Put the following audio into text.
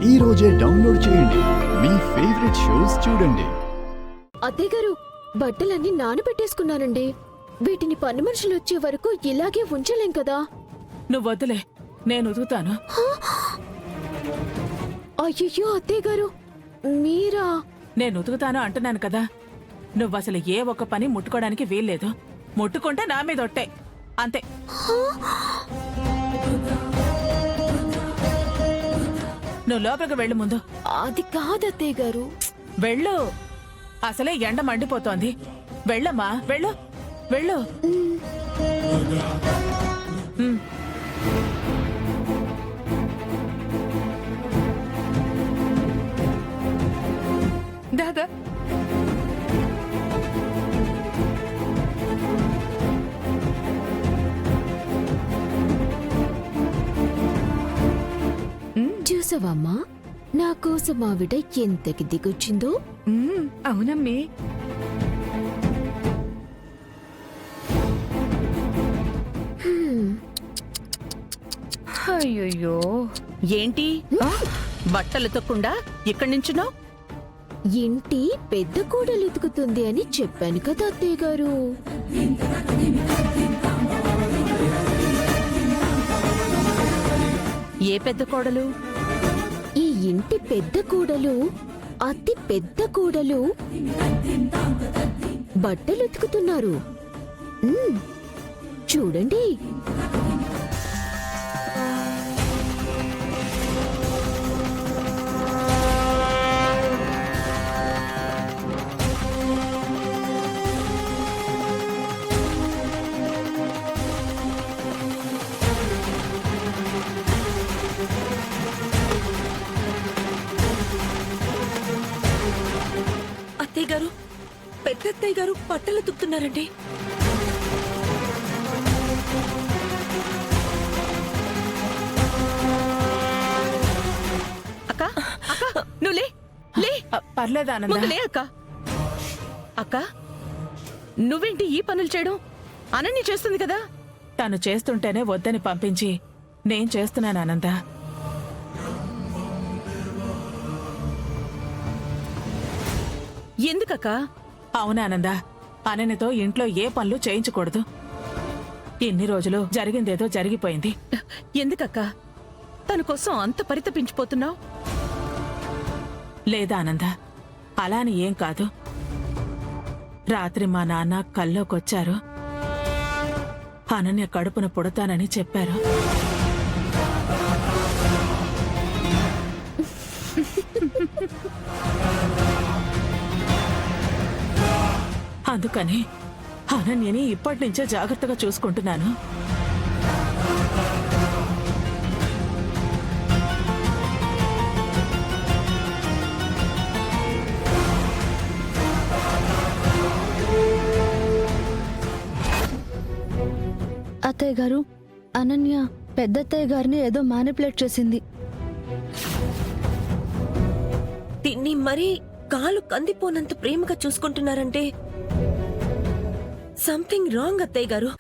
ఈ రోజే డౌన్లోడ్ చేయండి. మీ ఫేవరెట్ షోస్ చూడండి. అత్తయ్య గారు, బట్టలన్నీ నానబెట్టేసుకున్నానండి. వీటిని పని మనుషులు వచ్చే వరకు ఇలాగే ఉంచలేం కదా. నువ్వు వద్దులే, నేను ఉతుకుతాను. అయ్యయ్యో అత్తయ్య గారు, మీరా? నేను ఉతుకుతాను అంటున్నాను కదా. నువ్వు అసలు ఏ ఒక్క పని ముట్టుకోవడానికి వీల్లేదు. ముట్టుకుంటే నా మీద ఒట్టే, అంతే. నువ్వు లోపలికి వెళ్ళు ముందు. అది కాదు అత్తయ్య గారు. వెళ్ళు, అసలే ఎండ మండిపోతోంది. వెళ్ళమ్మా, వెళ్ళు వెళ్ళు. దాదా, చూసావమ్మా, నా కోసం ఆవిడ ఎంతకి దిగొచ్చిందో. అవునమ్మి. అయ్యయ్యో, ఏంటి బట్టలు తొక్కుండా ఇక్కడి నుంచునో? ఇంటి పెద్ద కూడలు ఎతుకుతుంది అని చెప్పాను కదా అత్తయ్య గారు. ఏ పెద్ద కోడలు? ఈ ఇంటి పెద్ద కూడలు, అతి పెద్ద కూడలు బట్టలు ఉతుకుతున్నారు. చూడండి. అత్తయ్య గారు, పెద్దత్తయ్య గారు బట్టలు తుక్కుతున్నారండి. అక్క, అక్క, నువ్వు లే. పర్లేదా ఆనంద? లే అక్క. అక్క, నువ్వేంటి ఈ పనులు చేయడం? అనన్య చేస్తుంది కదా. తను చేస్తుంటేనే వద్దని పంపించి నేను చేస్తున్నాను ఆనంద. ఎందుకక్క? అవునానంద, అనన్యతో ఇంట్లో ఏ పనులు చేయించకూడదు. ఇన్ని రోజులు జరిగిందేదో జరిగిపోయింది. ఎందుకక్క తన కోసం అంత పరితపించిపోతున్నావు? లేదా ఆనంద, అలాని ఏం కాదు. రాత్రి మా నాన్న కల్లోకొచ్చారు. అనన్య కడుపున పుడతానని చెప్పారు. అందుకని అనన్యని ఇప్పటినుంచే జాగ్రత్తగా చూసుకుంటున్నాను. అత్తయ్య గారు, అనన్య పెద్దత్తయ్య గారిని ఏదో మానిపులేట్ చేసింది. తిన్ని మరీ కాలు కందిపోనంత ప్రేమగా చూసుకుంటున్నారంటే సంథింగ్ రాంగ్ అత్తయ్య గారు.